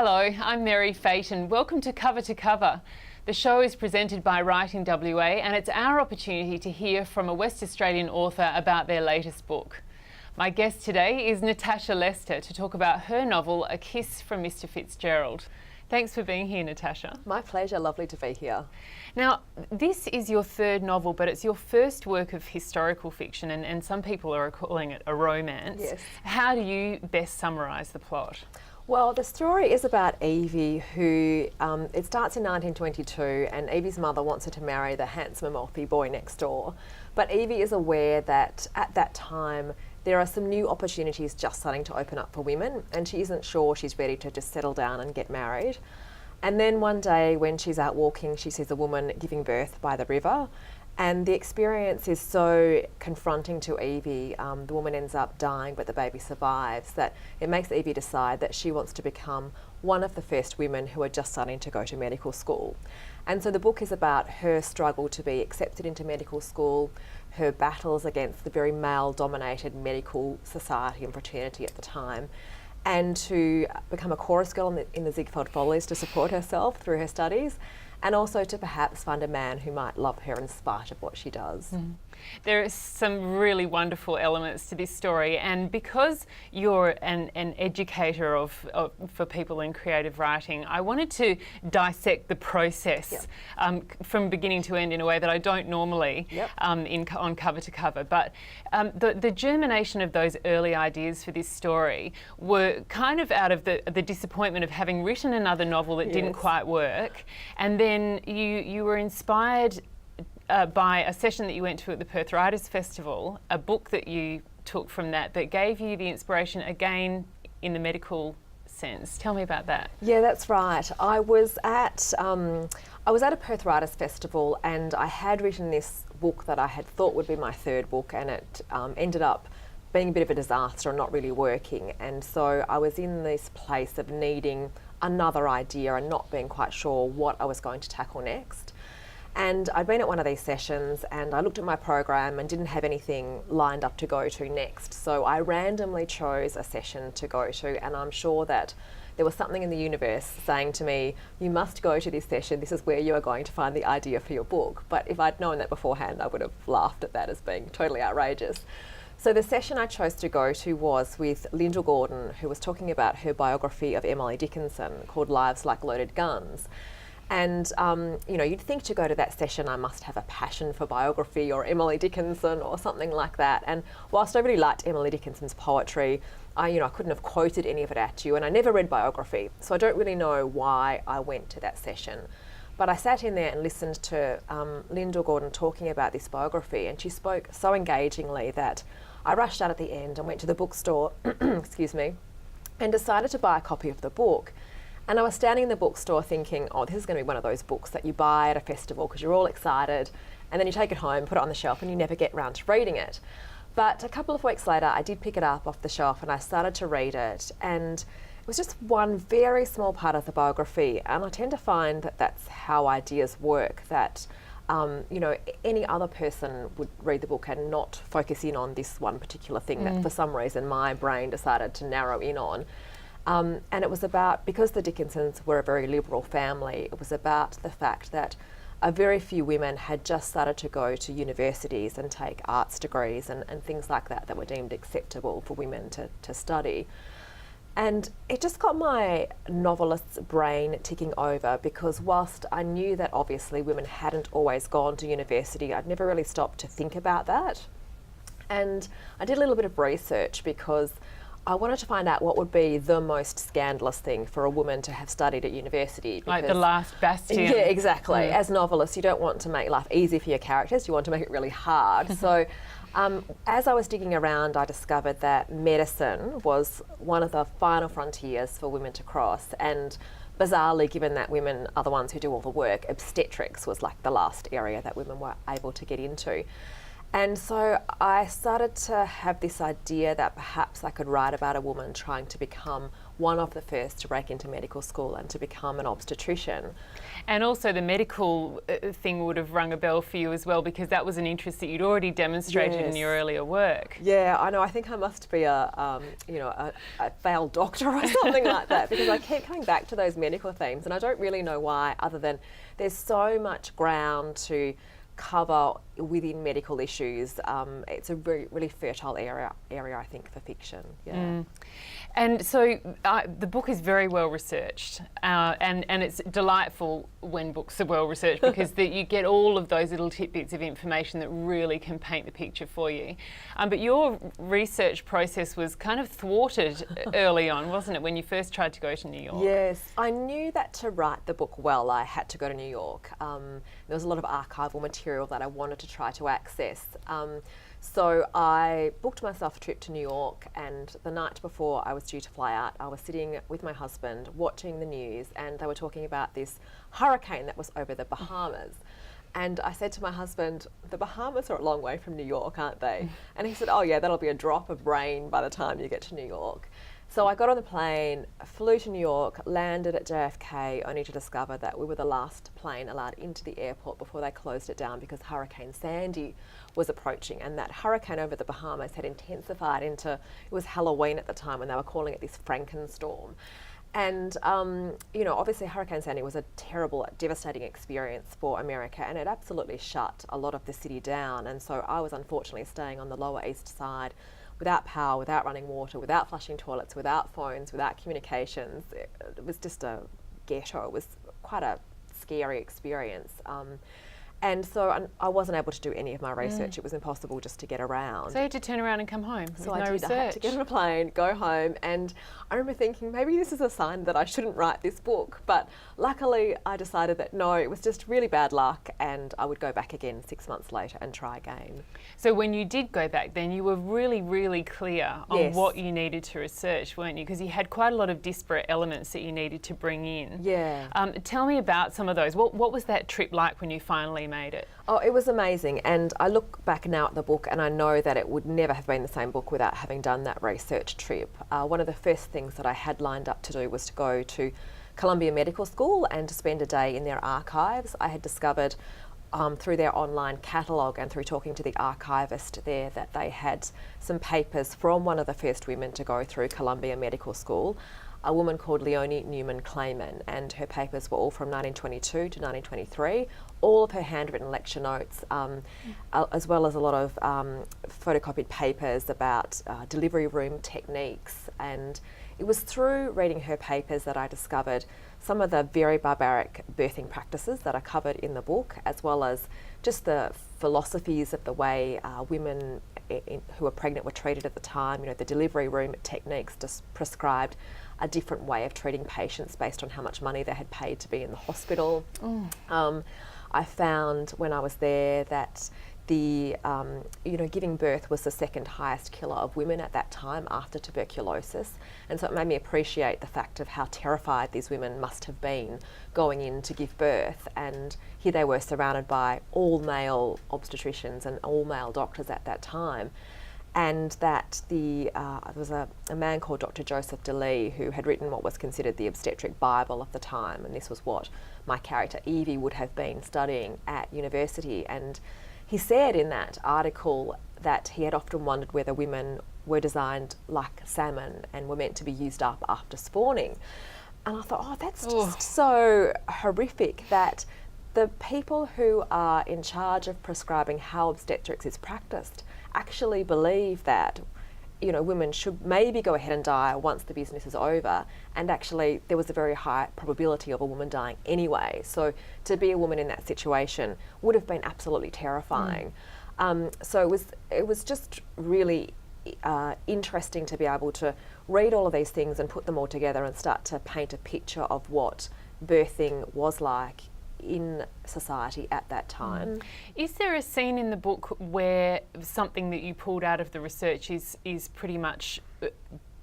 Hello, I'm Meri Fatin. Welcome to Cover. The show is presented by Writing WA, and it's our opportunity to hear from a West Australian author about their latest book. My guest today is Natasha Lester to talk about her novel, A Kiss From Mr Fitzgerald. Thanks for being here, Natasha. My pleasure, lovely to be here. Now, this is your third novel, but it's your first work of historical fiction, and some people are calling it a romance. Yes. How do you best summarise the plot? Well, the story is about Evie, who, it starts in 1922, and Evie's mother wants her to marry the handsome and wealthy boy next door. But Evie is aware that at that time, there are some new opportunities just starting to open up for women, and she isn't sure she's ready to just settle down and get married. And then one day when she's out walking, she sees a woman giving birth by the river, and the experience is so confronting to Evie. The woman ends up dying, but the baby survives, that it makes Evie decide that she wants to become one of the first women who are just starting to go to medical school. And so the book is about her struggle to be accepted into medical school, her battles against the very male-dominated medical society and fraternity at the time, and to become a chorus girl in the Ziegfeld Follies to support herself through her studies, and also to perhaps find a man who might love her in spite of what she does. There are some really wonderful elements to this story, and because you're an educator for people in creative writing, I wanted to dissect the process from beginning to end in a way that I don't normally on cover to cover. But the germination of those early ideas for this story were kind of out of the disappointment of having written another novel that didn't quite work, and then you were inspired by a session that you went to at the Perth Writers' Festival, a book that you took from that gave you the inspiration again in the medical sense. Tell me about that. Yeah, that's right. I was at a Perth Writers' Festival, and I had written this book that I had thought would be my third book, and it ended up being a bit of a disaster and not really working. And so I was in this place of needing another idea and not being quite sure what I was going to tackle next. And I'd been at one of these sessions, and I looked at my program and didn't have anything lined up to go to next. So I randomly chose a session to go to, and I'm sure that there was something in the universe saying to me, you must go to this session, this is where you are going to find the idea for your book. But if I'd known that beforehand, I would have laughed at that as being totally outrageous. So the session I chose to go to was with Lyndall Gordon, who was talking about her biography of Emily Dickinson called Lives Like Loaded Guns. And, you know, you'd think to go to that session I must have a passion for biography or Emily Dickinson or something like that. And whilst I really liked Emily Dickinson's poetry, I couldn't have quoted any of it at you, and I never read biography. So I don't really know why I went to that session. But I sat in there and listened to Lyndall Gordon talking about this biography, and she spoke so engagingly that I rushed out at the end and went to the bookstore, excuse me, and decided to buy a copy of the book. And I was standing in the bookstore thinking, oh, this is going to be one of those books that you buy at a festival because you're all excited, and then you take it home, put it on the shelf, and you never get round to reading it. But a couple of weeks later, I did pick it up off the shelf and I started to read it, and it was just one very small part of the biography. And I tend to find that that's how ideas work, that any other person would read the book and not focus in on this one particular thing that for some reason my brain decided to narrow in on. And it was about, because the Dickinsons were a very liberal family, it was about the fact that a very few women had just started to go to universities and take arts degrees and things like that were deemed acceptable for women to study. And it just got my novelist's brain ticking over, because whilst I knew that obviously women hadn't always gone to university, I'd never really stopped to think about that. And I did a little bit of research because I wanted to find out what would be the most scandalous thing for a woman to have studied at university. Like the last bastion. Yeah, exactly. As novelists, you don't want to make life easy for your characters, you want to make it really hard. So as I was digging around, I discovered that medicine was one of the final frontiers for women to cross, and bizarrely, given that women are the ones who do all the work, obstetrics was like the last area that women were able to get into. And so I started to have this idea that perhaps I could write about a woman trying to become one of the first to break into medical school and to become an obstetrician. And also the medical thing would have rung a bell for you as well, because that was an interest that you'd already demonstrated in your earlier work. Yeah, I know. I think I must be a failed doctor or something like that, because I keep coming back to those medical themes, and I don't really know why, other than there's so much ground to cover within medical issues. It's a really fertile area, I think, for fiction. Yeah. And so the book is very well researched, and it's delightful when books are well researched, because you get all of those little tidbits of information that really can paint the picture for you. But your research process was kind of thwarted early on, wasn't it, when you first tried to go to New York? Yes, I knew that to write the book well, I had to go to New York. There was a lot of archival material that I wanted to try to access. So I booked myself a trip to New York, and the night before I was due to fly out, I was sitting with my husband watching the news, and they were talking about this hurricane that was over the Bahamas. And I said to my husband, the Bahamas are a long way from New York, aren't they? And he said, oh yeah, that'll be a drop of rain by the time you get to New York. So I got on the plane, flew to New York, landed at JFK, only to discover that we were the last plane allowed into the airport before they closed it down, because Hurricane Sandy was approaching, and that hurricane over the Bahamas had intensified into, it was Halloween at the time, when they were calling it this Frankenstorm. And, obviously Hurricane Sandy was a terrible, devastating experience for America, and it absolutely shut a lot of the city down. And so I was unfortunately staying on the Lower East Side, without power, without running water, without flushing toilets, without phones, without communications. It was just a ghetto. It was quite a scary experience. And so I wasn't able to do any of my research. It was impossible just to get around. So you had to turn around and come home with so no research. I had to get on a plane, go home, and I remember thinking, maybe this is a sign that I shouldn't write this book. But luckily I decided that no, it was just really bad luck, and I would go back again 6 months later and try again. So when you did go back then, you were really, really clear on what you needed to research, weren't you? Because you had quite a lot of disparate elements that you needed to bring in. Yeah. Tell me about some of those. What was that trip like when you finally made it? Oh, it was amazing, and I look back now at the book and I know that it would never have been the same book without having done that research trip. One of the first things that I had lined up to do was to go to Columbia Medical School and to spend a day in their archives. I had discovered through their online catalogue and through talking to the archivist there that they had some papers from one of the first women to go through Columbia Medical School, a woman called Leonie Newman Clayman, and her papers were all from 1922 to 1923, all of her handwritten lecture notes, as well as a lot of photocopied papers about delivery room techniques. And it was through reading her papers that I discovered some of the very barbaric birthing practices that are covered in the book, as well as just the philosophies of the way women who were pregnant were treated at the time. The delivery room techniques just prescribed a different way of treating patients based on how much money they had paid to be in the hospital. I found when I was there that the giving birth was the second highest killer of women at that time after tuberculosis, and so it made me appreciate the fact of how terrified these women must have been going in to give birth. And here they were surrounded by all male obstetricians and all male doctors at that time. And that there was a man called Dr. Joseph DeLee who had written what was considered the obstetric Bible of the time, and this was what my character Evie would have been studying at university. And he said in that article that he had often wondered whether women were designed like salmon and were meant to be used up after spawning. And I thought, oh, that's just so horrific that the people who are in charge of prescribing how obstetrics is practiced actually believe that women should maybe go ahead and die once the business is over, and actually there was a very high probability of a woman dying anyway. So to be a woman in that situation would have been absolutely terrifying. So it was just really interesting to be able to read all of these things and put them all together and start to paint a picture of what birthing was like in society at that time. Is there a scene in the book where something that you pulled out of the research is pretty much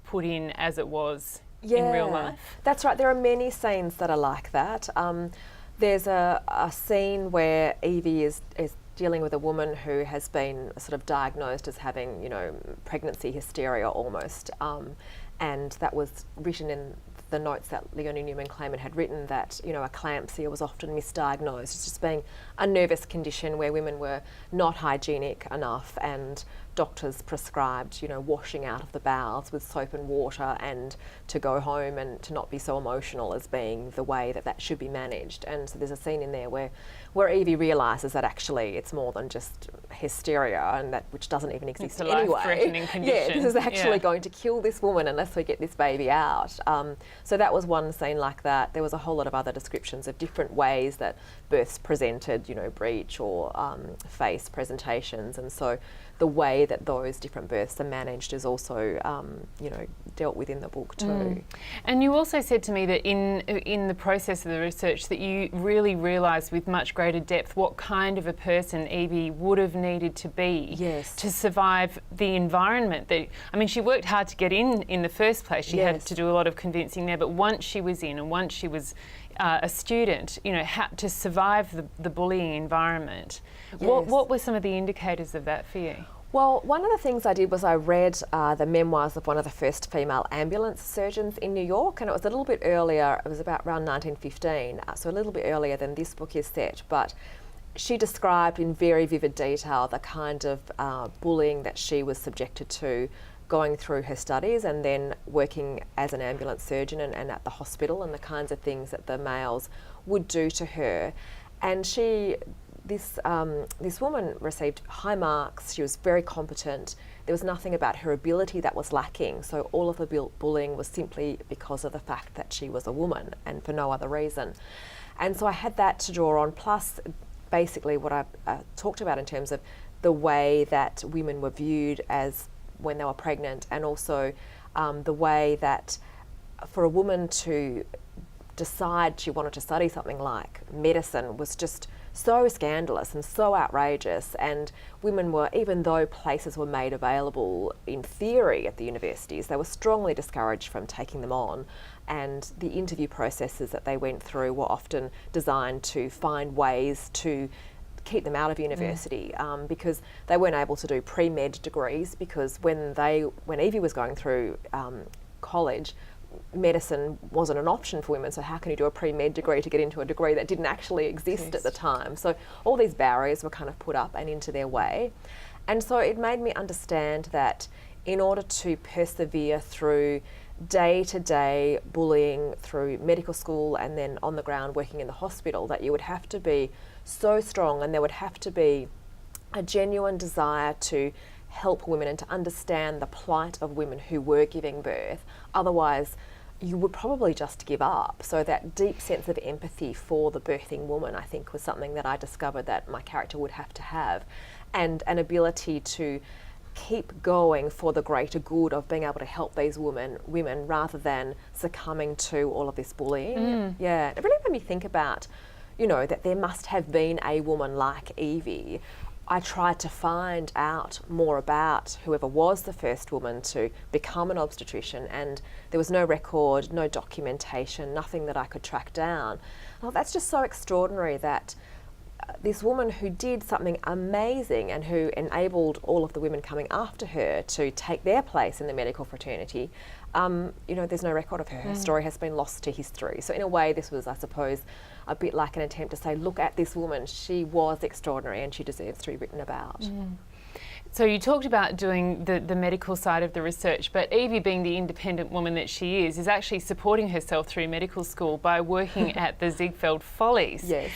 put in as it was in real life? That's right. There are many scenes that are like that. There's a scene where Evie is dealing with a woman who has been sort of diagnosed as having, you know, pregnancy hysteria almost. And that was written in the notes that Leonie Newman-Clayman had written, that, you know, eclampsia was often misdiagnosed as just being a nervous condition where women were not hygienic enough, and doctors prescribed, you know, washing out of the bowels with soap and water, and to go home and to not be so emotional as being the way that that should be managed. And so there's a scene in there where Evie realises that actually it's more than just hysteria, and that which doesn't even exist it's a anyway. life-threatening condition. Yeah, this is actually going to kill this woman unless we get this baby out. So that was one scene like that. There was a whole lot of other descriptions of different ways that births presented, you know, breech or face presentations, and so the way that those different births are managed is also, you know, dealt with in the book too. And you also said to me that in the process of the research that you really realised with much greater depth what kind of a person Evie would have needed to be to survive the environment. That, I mean, she worked hard to get in the first place. She had to do a lot of convincing there, but once she was in and once she was a student, you know, to survive the bullying environment. What were some of the indicators of that for you? Well, one of the things I did was I read the memoirs of one of the first female ambulance surgeons in New York, and it was a little bit earlier, it was about around 1915, so a little bit earlier than this book is set, but she described in very vivid detail the kind of bullying that she was subjected to going through her studies and then working as an ambulance surgeon and at the hospital, and the kinds of things that the males would do to her. And this woman received high marks. She was very competent. There was nothing about her ability that was lacking. So all of the bullying was simply because of the fact that she was a woman and for no other reason. And so I had that to draw on, plus basically what I talked about in terms of the way that women were viewed as when they were pregnant, and also the way that for a woman to decide she wanted to study something like medicine was just so scandalous and so outrageous, and women were, even though places were made available in theory at the universities, they were strongly discouraged from taking them on, and the interview processes that they went through were often designed to find ways to keep them out of university, because they weren't able to do pre-med degrees, because when Evie was going through college, medicine wasn't an option for women, so how can you do a pre-med degree to get into a degree that didn't actually exist at the time? So all these barriers were kind of put up and into their way. And so it made me understand that in order to persevere through day-to-day bullying through medical school and then on the ground working in the hospital, that you would have to be so strong, and there would have to be a genuine desire to help women and to understand the plight of women who were giving birth. Otherwise, you would probably just give up. So that deep sense of empathy for the birthing woman, I think, was something that I discovered that my character would have to have, and an ability to keep going for the greater good of being able to help these women rather than succumbing to all of this bullying. Yeah, it really made me think about, you know, that there must have been a woman like Evie. I tried to find out more about whoever was the first woman to become an obstetrician, and there was no record, no documentation, nothing that I could track down. Oh, that's just so extraordinary that this woman who did something amazing and who enabled all of the women coming after her to take their place in the medical fraternity, you know, there's no record of her. Her story has been lost to history. So in a way, this was, I suppose, a bit like an attempt to say, look at this woman. She was extraordinary and she deserves to be written about. So you talked about doing the medical side of the research, but Evie, being the independent woman that she is actually supporting herself through medical school by working at the Ziegfeld Follies. Yes.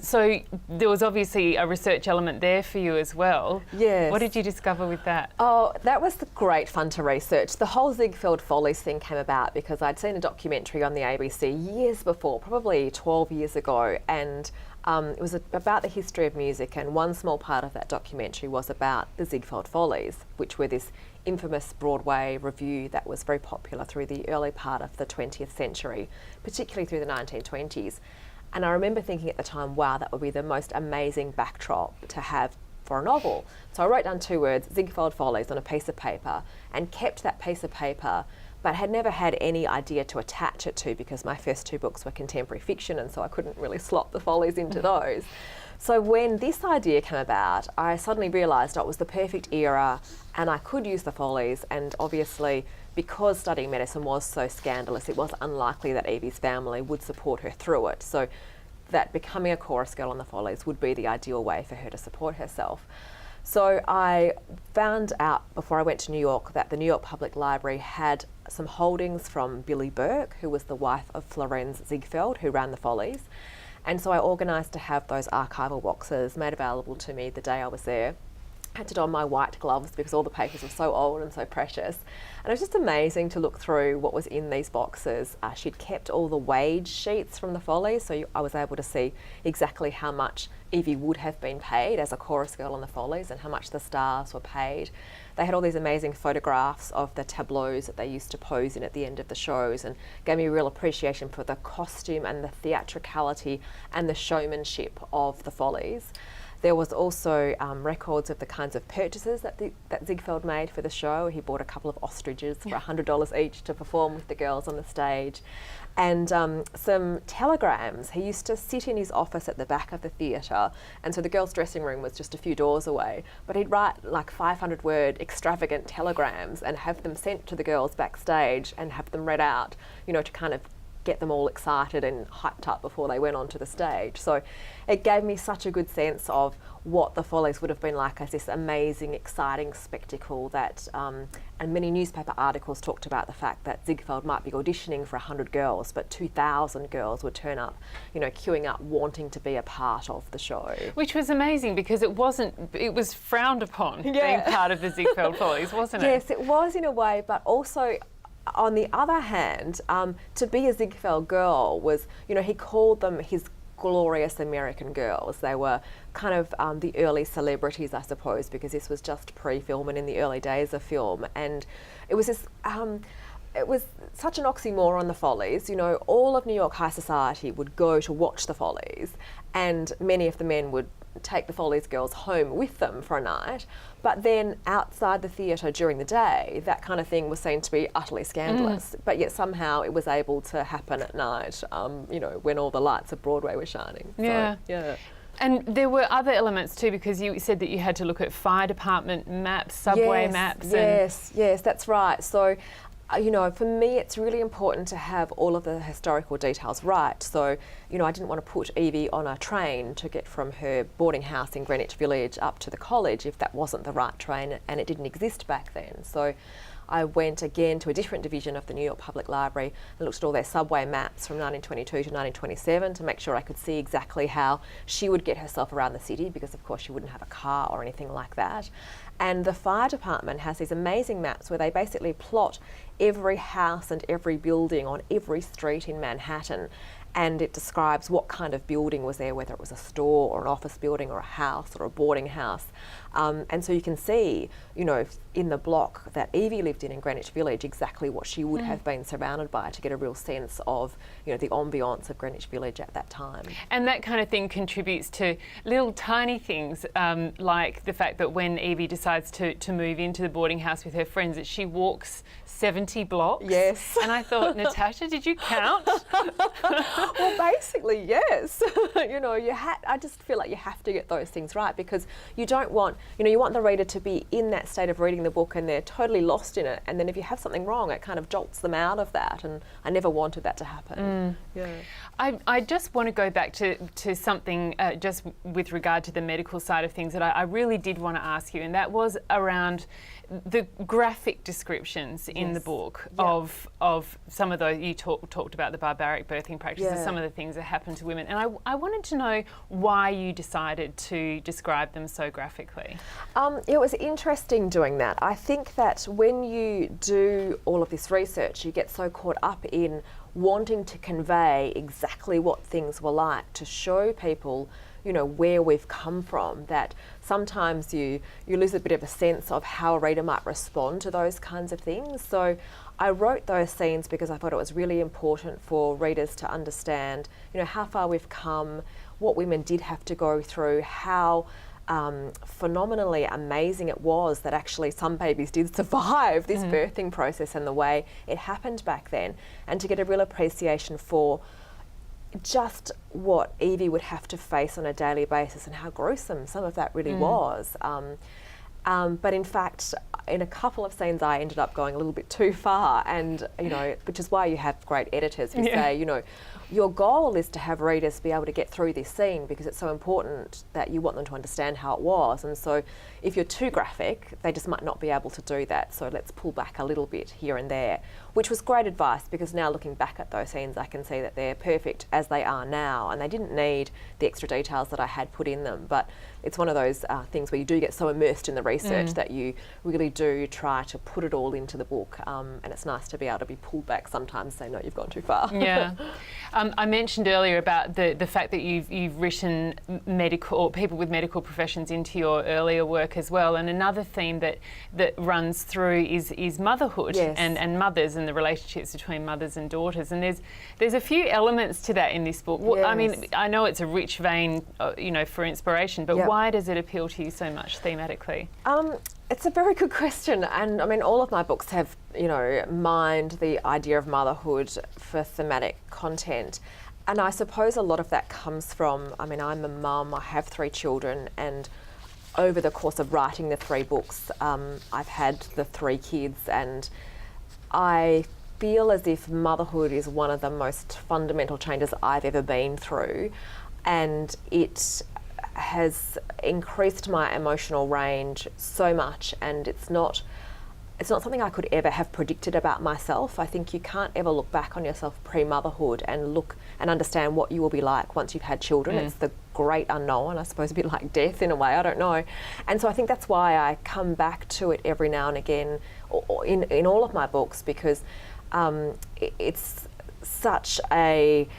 So there was obviously a research element there for you as well. Yes. What did you discover with that? Oh, that was great fun to research. The whole Ziegfeld Follies thing came about because I'd seen a documentary on the ABC years before, probably 12 years ago, and it was about the history of music, and one small part of that documentary was about the Ziegfeld Follies, which were this infamous Broadway revue that was very popular through the early part of the 20th century, particularly through the 1920s. And I remember thinking at the time, wow, that would be the most amazing backdrop to have for a novel. So I wrote down 2 words, Ziegfeld Follies, on a piece of paper, and kept that piece of paper but had never had any idea to attach it to, because my first 2 books were contemporary fiction, and so I couldn't really slot the Follies into those. So when this idea came about, I suddenly realised it was the perfect era and I could use the Follies, and obviously because studying medicine was so scandalous, it was unlikely that Evie's family would support her through it. So that becoming a chorus girl on the Follies would be the ideal way for her to support herself. So I found out before I went to New York that the New York Public Library had some holdings from Billy Burke, who was the wife of Florenz Ziegfeld, who ran the Follies. And so I organised to have those archival boxes made available to me the day I was there. I had to don my white gloves because all the papers were so old and so precious. And it was just amazing to look through what was in these boxes. She'd kept all the wage sheets from the Follies, so I was able to see exactly how much Evie would have been paid as a chorus girl on the Follies and how much the stars were paid. They had all these amazing photographs of the tableaux that they used to pose in at the end of the shows, and gave me a real appreciation for the costume and the theatricality and the showmanship of the Follies. There was also records of the kinds of purchases that Ziegfeld made for the show. He bought a couple of ostriches for $100 each to perform with the girls on the stage. And some telegrams. He used to sit in his office at the back of the theatre, and so the girls' dressing room was just a few doors away, but he'd write like 500-word extravagant telegrams and have them sent to the girls backstage and have them read out, you know, to kind of get them all excited and hyped up before they went onto the stage. So it gave me such a good sense of what the Follies would have been like as this amazing, exciting spectacle that, and many newspaper articles talked about the fact that Ziegfeld might be auditioning for 100 girls, but 2,000 girls would turn up, you know, queuing up, wanting to be a part of the show. Which was amazing because it was frowned upon being part of the Ziegfeld Follies, wasn't it? Yes, it was in a way, but also on the other hand, to be a Ziegfeld girl was, you know, he called them his glorious American girls. They were kind of the early celebrities, I suppose, because this was just pre-film and in the early days of film. And it was this, it was such an oxymoron, the Follies. You know, all of New York high society would go to watch the Follies, and many of the men would take the Follies girls home with them for a night, but then outside the theatre during the day, that kind of thing was seen to be utterly scandalous. But yet somehow it was able to happen at night, you know, when all the lights of Broadway were shining. Yeah. So, yeah. And there were other elements too, because you said that you had to look at fire department maps, subway maps. Yes, that's right. So, you know, for me, it's really important to have all of the historical details right. So, you know, I didn't want to put Evie on a train to get from her boarding house in Greenwich Village up to the college if that wasn't the right train, and it didn't exist back then. So I went again to a different division of the New York Public Library and looked at all their subway maps from 1922 to 1927 to make sure I could see exactly how she would get herself around the city, because of course she wouldn't have a car or anything like that. And the fire department has these amazing maps where they basically plot every house and every building on every street in Manhattan, and it describes what kind of building was there, whether it was a store or an office building or a house or a boarding house. And so you can see, you know, in the block that Evie lived in Greenwich Village, exactly what she would have been surrounded by, to get a real sense of, you know, the ambiance of Greenwich Village at that time. And that kind of thing contributes to little tiny things, like the fact that when Evie decides to move into the boarding house with her friends, that she walks 70 blocks. Yes. And I thought, Natasha, did you count? Well, basically, yes. You know, I just feel like you have to get those things right, because you don't want, you know, you want the reader to be in that state of reading the book and they're totally lost in it. And then if you have something wrong, it kind of jolts them out of that. And I never wanted that to happen. Yeah. I just want to go back to something just with regard to the medical side of things that I really did want to ask you, and that was around the graphic descriptions in the book of some of those. You talked about the barbaric birthing practices, some of the things that happen to women, and I wanted to know why you decided to describe them so graphically. It was interesting doing that. I think that when you do all of this research, you get so caught up in wanting to convey exactly what things were like, to show people, you know, where we've come from, that sometimes you lose a bit of a sense of how a reader might respond to those kinds of things. So I wrote those scenes because I thought it was really important for readers to understand, you know, how far we've come, what women did have to go through, how phenomenally amazing it was that actually some babies did survive this birthing process and the way it happened back then, and to get a real appreciation for just what Evie would have to face on a daily basis and how gruesome some of that really was. But in fact, in a couple of scenes, I ended up going a little bit too far, and which is why you have great editors who say, your goal is to have readers be able to get through this scene because it's so important that you want them to understand how it was. And so, if you're too graphic, they just might not be able to do that. So let's pull back a little bit here and there, which was great advice because now looking back at those scenes, I can see that they're perfect as they are now, and they didn't need the extra details that I had put in them. But it's one of those things where you do get so immersed in the research that you really do try to put it all into the book, and it's nice to be able to be pulled back sometimes, say, no, you've gone too far. Yeah. I mentioned earlier about the fact that you've written medical or people with medical professions into your earlier work as well, and another theme that runs through is motherhood and mothers and the relationships between mothers and daughters, and there's a few elements to that in this book. I mean, I know it's a rich vein, for inspiration, but why does it appeal to you so much thematically? It's a very good question, and I mean, all of my books have, mined the idea of motherhood for thematic content, and I suppose a lot of that comes from, I mean, I'm a mum, I have 3 children, and over the course of writing the 3 books, I've had the 3 kids, and I feel as if motherhood is one of the most fundamental changes I've ever been through, and it has increased my emotional range so much, and it's not something I could ever have predicted about myself. I think you can't ever look back on yourself pre-motherhood and look and understand what you will be like once you've had children. It's the great unknown, I suppose, a bit like death in a way, I don't know. And so I think that's why I come back to it every now and again in all of my books, because it's such a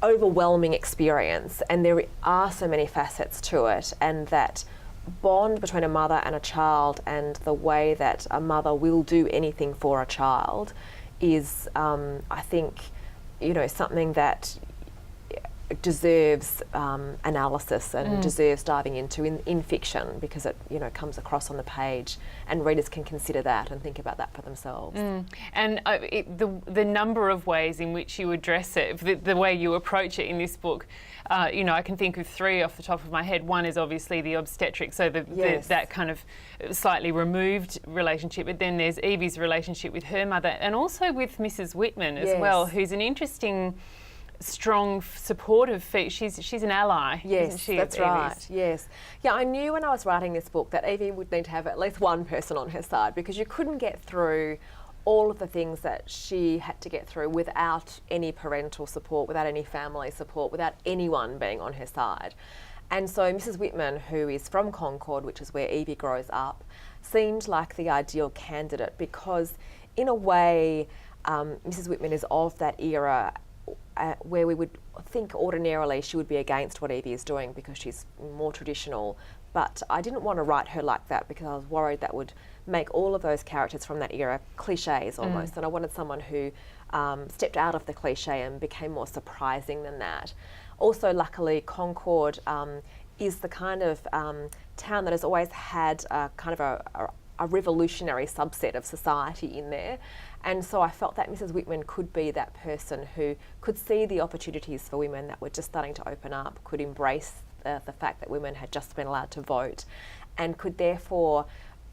overwhelming experience, and there are so many facets to it, and that bond between a mother and a child and the way that a mother will do anything for a child is, I think, something that deserves analysis and deserves diving into in fiction, because it comes across on the page and readers can consider that and think about that for themselves. And the number of ways in which you address it, the way you approach it in this book, I can think of 3 off the top of my head. One is obviously the obstetric, so that kind of slightly removed relationship, but then there's Evie's relationship with her mother and also with Mrs. Whitman as well, who's an interesting, strong, supportive figure. She's an ally. Yes, isn't she, that's right. Yes. Yeah, I knew when I was writing this book that Evie would need to have at least one person on her side, because you couldn't get through all of the things that she had to get through without any parental support, without any family support, without anyone being on her side. And so Mrs. Whitman, who is from Concord, which is where Evie grows up, seemed like the ideal candidate because, in a way, Mrs. Whitman is of that era where we would think ordinarily she would be against what Evie is doing because she's more traditional. But I didn't want to write her like that because I was worried that would make all of those characters from that era cliches almost. And I wanted someone who stepped out of the cliche and became more surprising than that. Also, luckily, Concord is the kind of town that has always had kind of a revolutionary subset of society in there. And so I felt that Mrs. Whitman could be that person who could see the opportunities for women that were just starting to open up, could embrace the fact that women had just been allowed to vote, and could therefore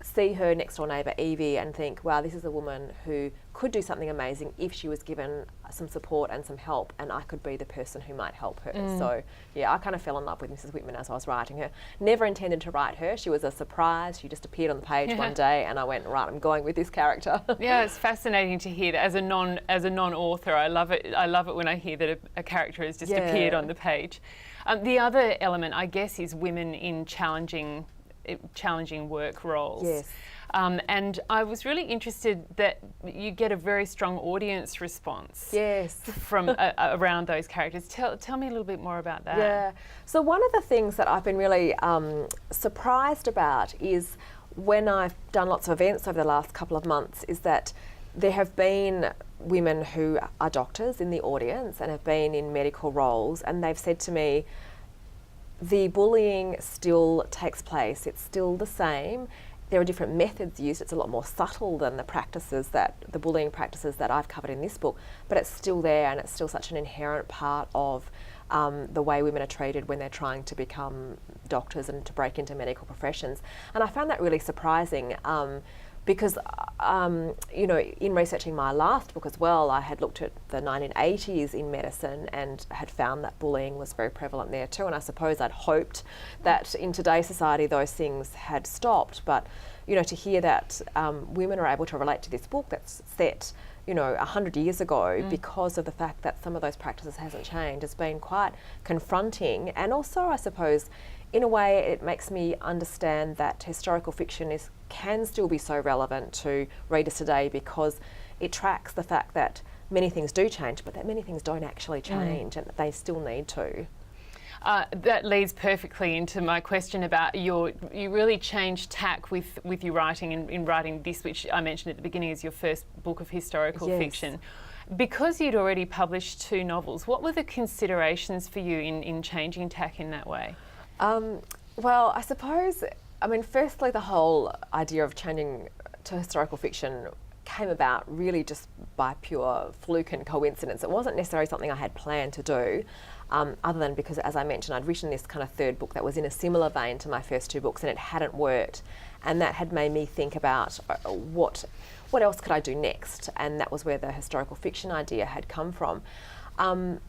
see her next door neighbour Evie and think, wow, this is a woman who could do something amazing if she was given some support and some help, and I could be the person who might help her. So yeah, I kind of fell in love with Mrs. Whitman as I was writing her. Never intended to write her. She was a surprise. She just appeared on the page one day and I went, right, I'm going with this character. Yeah, it's fascinating to hear that as a non-author. I love it when I hear that a character has just appeared on the page. The other element, I guess, is women in challenging work roles. Yes. And I was really interested that you get a very strong audience response. Yes. From around those characters. Tell me a little bit more about that. Yeah. So one of the things that I've been really surprised about is when I've done lots of events over the last couple of months is that there have been women who are doctors in the audience and have been in medical roles, and they've said to me, the bullying still takes place. It's still the same. There are different methods used. It's a lot more subtle than the bullying practices that I've covered in this book, but it's still there, and it's still such an inherent part of the way women are treated when they're trying to become doctors and to break into medical professions. And I found that really surprising because, you know, in researching my last book as well, I had looked at the 1980s in medicine and had found that bullying was very prevalent there too. And I suppose I'd hoped that in today's society those things had stopped. But, you know, to hear that women are able to relate to this book that's set, you know, 100 years ago because of the fact that some of those practices hasn't changed has been quite confronting. And also, I suppose, in a way, it makes me understand that historical fiction can still be so relevant to readers today because it tracks the fact that many things do change, but that many things don't actually change and they still need to. That leads perfectly into my question about you really changed tack with your writing in writing this, which I mentioned at the beginning as your first book of historical fiction. Because you'd already published 2 novels, what were the considerations for you in changing tack in that way? Well, I suppose, I mean, firstly, the whole idea of changing to historical fiction came about really just by pure fluke and coincidence. It wasn't necessarily something I had planned to do, other than because, as I mentioned, I'd written this kind of third book that was in a similar vein to my first 2 books and it hadn't worked. And that had made me think about what else could I do next? And that was where the historical fiction idea had come from.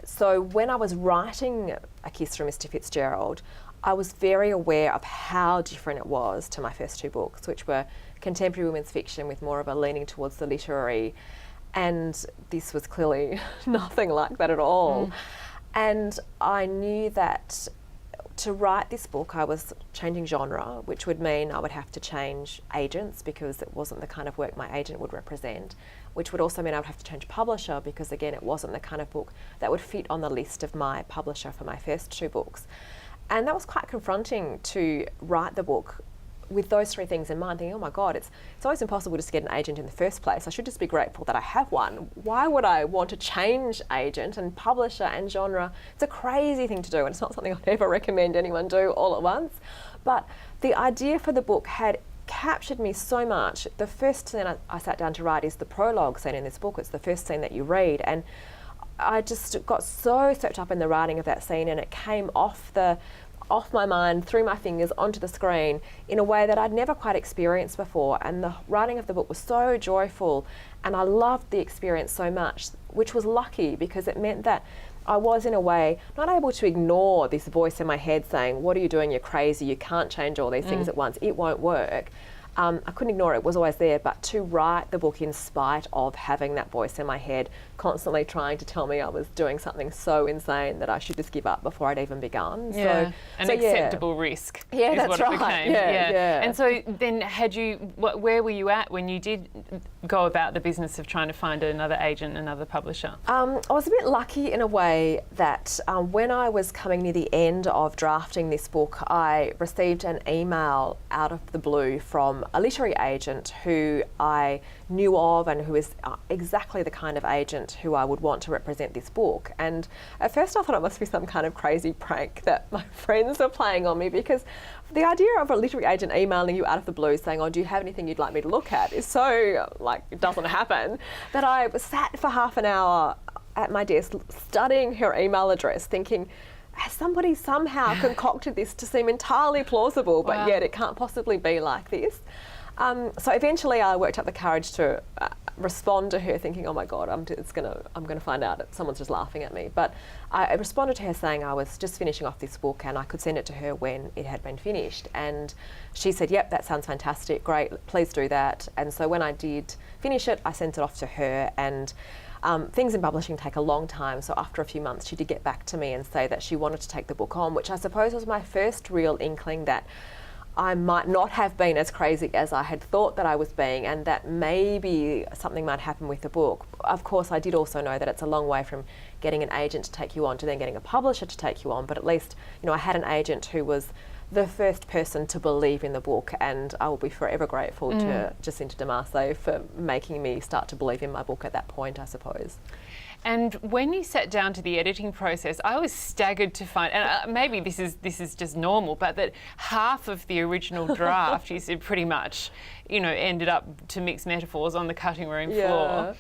So when I was writing A Kiss From Mr Fitzgerald, I was very aware of how different it was to my first 2 books, which were contemporary women's fiction with more of a leaning towards the literary. And this was clearly nothing like that at all. And I knew that to write this book, I was changing genre, which would mean I would have to change agents because it wasn't the kind of work my agent would represent, which would also mean I would have to change publisher because, again, it wasn't the kind of book that would fit on the list of my publisher for my first 2 books. And that was quite confronting to write the book with those 3 things in mind, thinking, oh my God, it's always impossible just to get an agent in the first place. I should just be grateful that I have one. Why would I want to change agent and publisher and genre? It's a crazy thing to do, and it's not something I'd ever recommend anyone do all at once. But the idea for the book had captured me so much. The first scene I sat down to write is the prologue scene in this book. It's the first scene that you read, and I just got so swept up in the writing of that scene, and it came off my mind, through my fingers, onto the screen in a way that I'd never quite experienced before. And the writing of the book was so joyful, and I loved the experience so much, which was lucky because it meant that I was, in a way, not able to ignore this voice in my head saying, what are you doing? You're crazy. You can't change all these things at once. It won't work. I couldn't ignore it. It was always there. But to write the book in spite of having that voice in my head constantly trying to tell me I was doing something so insane that I should just give up before I'd even begun. Yeah, an acceptable risk is that's what right. it became. Yeah. And so then where were you at when you did go about the business of trying to find another agent, another publisher? I was a bit lucky in a way that when I was coming near the end of drafting this book, I received an email out of the blue from a literary agent who I knew of and who is exactly the kind of agent who I would want to represent this book. And at first I thought it must be some kind of crazy prank that my friends were playing on me, because the idea of a literary agent emailing you out of the blue saying, oh, do you have anything you'd like me to look at, is so, like, it doesn't happen, that I sat for half an hour at my desk studying her email address thinking, has somebody somehow concocted this to seem entirely plausible, but yet it can't possibly be like this? So eventually I worked up the courage to respond to her thinking, oh my God, I'm going to find out that someone's just laughing at me. But I responded to her saying I was just finishing off this book and I could send it to her when it had been finished. And she said, yep, that sounds fantastic, great, please do that. And so when I did finish it, I sent it off to her, and things in publishing take a long time, so after a few months she did get back to me and say that she wanted to take the book on, which I suppose was my first real inkling that I might not have been as crazy as I had thought that I was being, and that maybe something might happen with the book. Of course, I did also know that it's a long way from getting an agent to take you on to then getting a publisher to take you on, but at least, you know, I had an agent who was the first person to believe in the book, and I will be forever grateful to Jacinta De Marso for making me start to believe in my book at that point, I suppose. And when you sat down to the editing process, I was staggered to find, and maybe this is just normal, but that half of the original draft, you said, pretty much, ended up, to mix metaphors, on the cutting room floor.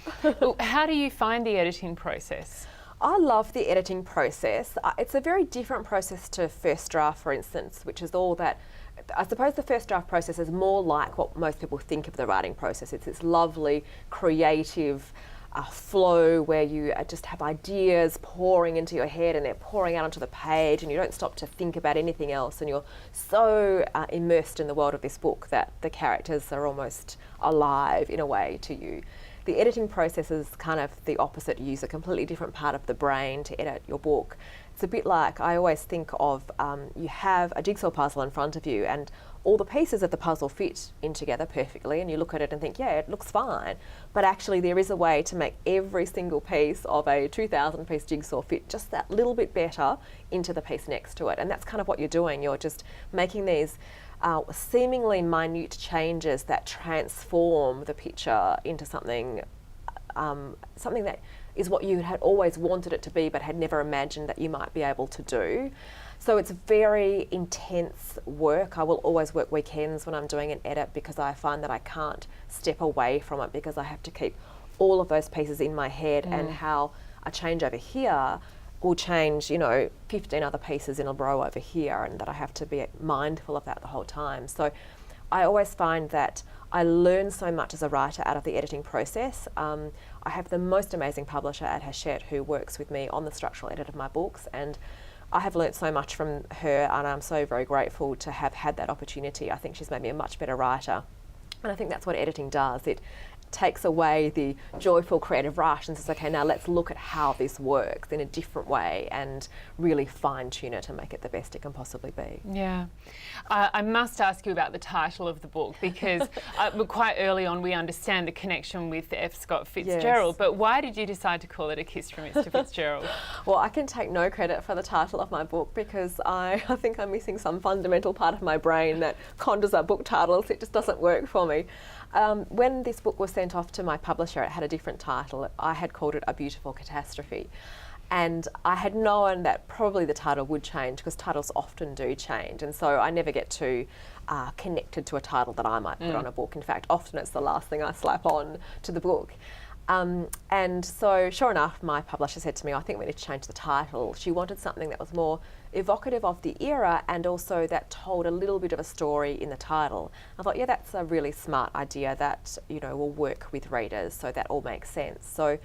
How do you find the editing process? I love the editing process. It's a very different process to first draft, for instance, which is all that. I suppose the first draft process is more like what most people think of the writing process. It's this lovely, creative flow where you just have ideas pouring into your head and they're pouring out onto the page, and you don't stop to think about anything else, and you're so immersed in the world of this book that the characters are almost alive in a way to you. The editing process is kind of the opposite. You use a completely different part of the brain to edit your book. It's a bit like, I always think of, you have a jigsaw puzzle in front of you and all the pieces of the puzzle fit in together perfectly, and you look at it and think, yeah, it looks fine. But actually there is a way to make every single piece of a 2,000 piece jigsaw fit just that little bit better into the piece next to it. And that's kind of what you're doing. You're just making these seemingly minute changes that transform the picture into something that is what you had always wanted it to be but had never imagined that you might be able to do. So it's very intense work. I will always work weekends when I'm doing an edit because I find that I can't step away from it, because I have to keep all of those pieces in my head, and how a change over here will change, 15 other pieces in a row over here, and that I have to be mindful of that the whole time. So I always find that I learn so much as a writer out of the editing process. I have the most amazing publisher at Hachette who works with me on the structural edit of my books, and I have learnt so much from her, and I'm so very grateful to have had that opportunity. I think she's made me a much better writer, and I think that's what editing does. It takes away the joyful creative rush and says, okay, now let's look at how this works in a different way and really fine tune it and make it the best it can possibly be. Yeah. I must ask you about the title of the book, because quite early on we understand the connection with F. Scott Fitzgerald, yes. But why did you decide to call it A Kiss From Mr Fitzgerald? Well, I can take no credit for the title of my book, because I think I'm missing some fundamental part of my brain that conjures up book titles. It just doesn't work for me. When this book was sent off to my publisher, it had a different title. I had called it A Beautiful Catastrophe. And I had known that probably the title would change, because titles often do change. And so I never get too connected to a title that I might put on a book. In fact, often it's the last thing I slap on to the book. And so sure enough, my publisher said to me, I think we need to change the title. She wanted something that was more evocative of the era, and also that told a little bit of a story in the title. I thought, yeah, that's a really smart idea that, will work with readers, so that all makes sense. So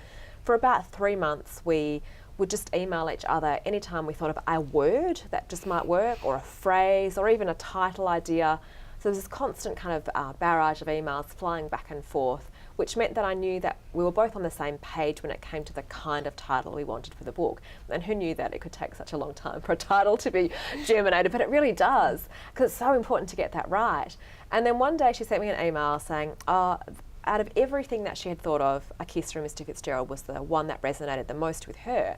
for about 3 months, we would just email each other anytime we thought of a word that just might work, or a phrase, or even a title idea. So there was this constant kind of barrage of emails flying back and forth, which meant that I knew that we were both on the same page when it came to the kind of title we wanted for the book. And who knew that it could take such a long time for a title to be germinated, but it really does, because it's so important to get that right. And then one day she sent me an email saying, out of everything that she had thought of, A Kiss From Mr Fitzgerald was the one that resonated the most with her.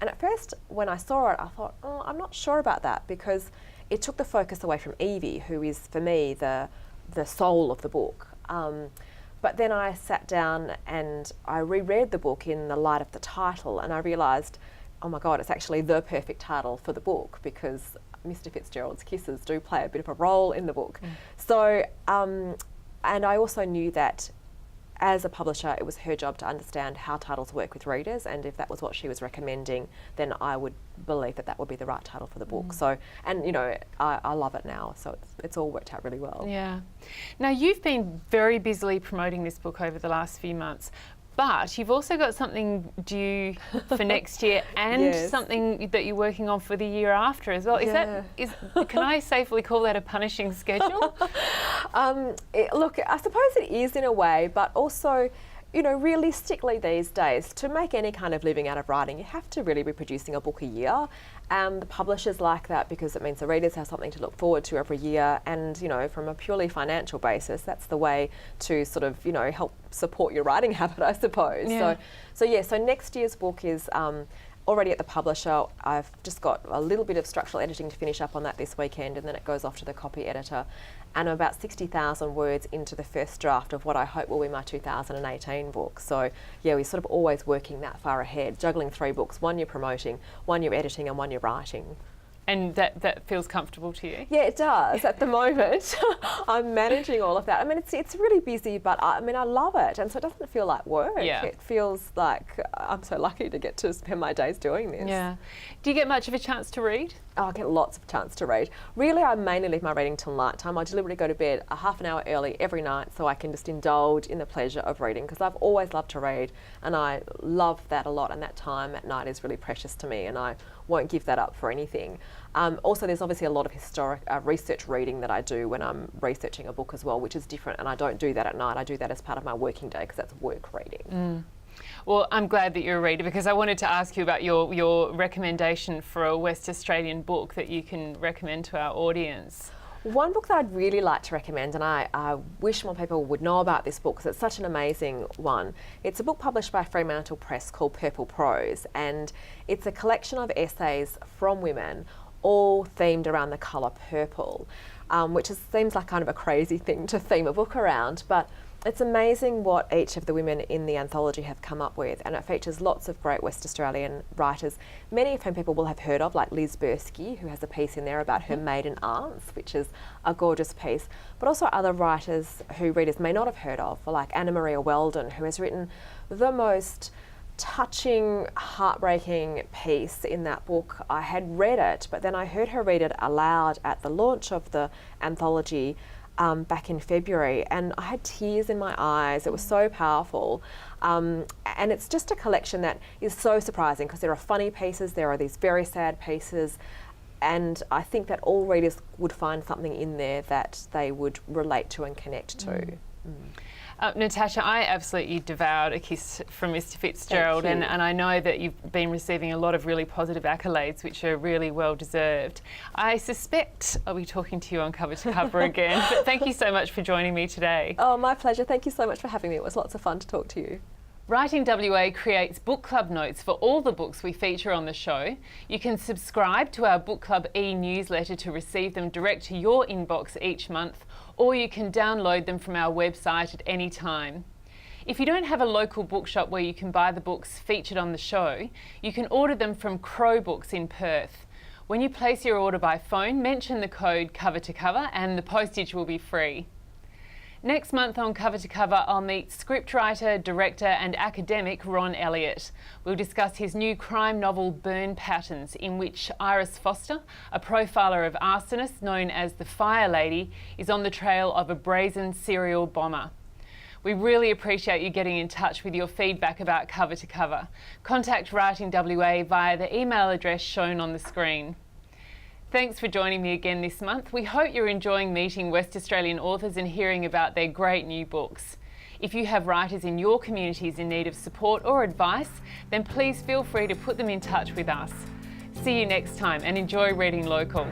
And at first, when I saw it, I thought, I'm not sure about that, because it took the focus away from Evie, who is, for me, the soul of the book. But then I sat down and I reread the book in the light of the title, and I realised, oh my God, it's actually the perfect title for the book, because Mr Fitzgerald's kisses do play a bit of a role in the book. So, and I also knew that as a publisher, it was her job to understand how titles work with readers, and if that was what she was recommending, then I would believe that that would be the right title for the book. So, and I love it now, so it's all worked out really well. Yeah. Now, you've been very busily promoting this book over the last few months, but you've also got something due for next year, and yes. something that you're working on for the year after as well. Can I safely call that a punishing schedule? Look, I suppose it is in a way, but also, realistically these days, to make any kind of living out of writing, you have to really be producing a book a year. The publishers like that, because it means the readers have something to look forward to every year, and from a purely financial basis, that's the way to sort of help support your writing habit, I suppose. Yeah. So next year's book is already at the publisher. I've just got a little bit of structural editing to finish up on that this weekend, and then it goes off to the copy editor. and I'm about 60,000 words into the first draft of what I hope will be my 2018 book. So yeah, we're sort of always working that far ahead, juggling 3 books, one you're promoting, one you're editing and one you're writing. And that feels comfortable to you? Yeah, it does. At the moment, I'm managing all of that. I mean, it's really busy, but I love it, and so it doesn't feel like work. Yeah. It feels like I'm so lucky to get to spend my days doing this. Yeah. Do you get much of a chance to read? Oh, I get lots of chance to read. Really, I mainly leave my reading till night time. I deliberately go to bed a half an hour early every night so I can just indulge in the pleasure of reading, because I've always loved to read and I love that a lot, and that time at night is really precious to me and I won't give that up for anything. Also, there's obviously a lot of historic research reading that I do when I'm researching a book as well, which is different, and I don't do that at night. I do that as part of my working day because that's work reading. Well, I'm glad that you're a reader, because I wanted to ask you about your recommendation for a West Australian book that you can recommend to our audience. One book that I'd really like to recommend, and I wish more people would know about this book because it's such an amazing one. It's a book published by Fremantle Press called Purple Prose, and it's a collection of essays from women, all themed around the colour purple, which seems like kind of a crazy thing to theme a book around, but it's amazing what each of the women in the anthology have come up with, and it features lots of great West Australian writers, many of whom people will have heard of, like Liz Bursky, who has a piece in there about her maiden aunts, which is a gorgeous piece, but also other writers who readers may not have heard of, like Anna Maria Weldon, who has written the most touching, heartbreaking piece in that book. I had read it, but then I heard her read it aloud at the launch of the anthology back in February, and I had tears in my eyes. It was so powerful, and it's just a collection that is so surprising because there are funny pieces, there are these very sad pieces, and I think that all readers would find something in there that they would relate to and connect to. Natasha, I absolutely devoured A Kiss From Mr Fitzgerald, and I know that you've been receiving a lot of really positive accolades, which are really well deserved. I suspect I'll be talking to you on Cover to Cover again, but thank you so much for joining me today. Oh, my pleasure. Thank you so much for having me. It was lots of fun to talk to you. Writing WA creates book club notes for all the books we feature on the show. You can subscribe to our Book Club e-newsletter to receive them direct to your inbox each month, or you can download them from our website at any time. If you don't have a local bookshop where you can buy the books featured on the show, you can order them from Crow Books in Perth. When you place your order by phone, mention the code Cover to Cover and the postage will be free. Next month on Cover to Cover, I'll meet scriptwriter, director and academic Ron Elliott. We'll discuss his new crime novel Burn Patterns, in which Iris Foster, a profiler of arsonists known as the Fire Lady, is on the trail of a brazen serial bomber. We really appreciate you getting in touch with your feedback about Cover to Cover. Contact Writing WA via the email address shown on the screen. Thanks for joining me again this month. We hope you're enjoying meeting West Australian authors and hearing about their great new books. If you have writers in your communities in need of support or advice, then please feel free to put them in touch with us. See you next time and enjoy reading local.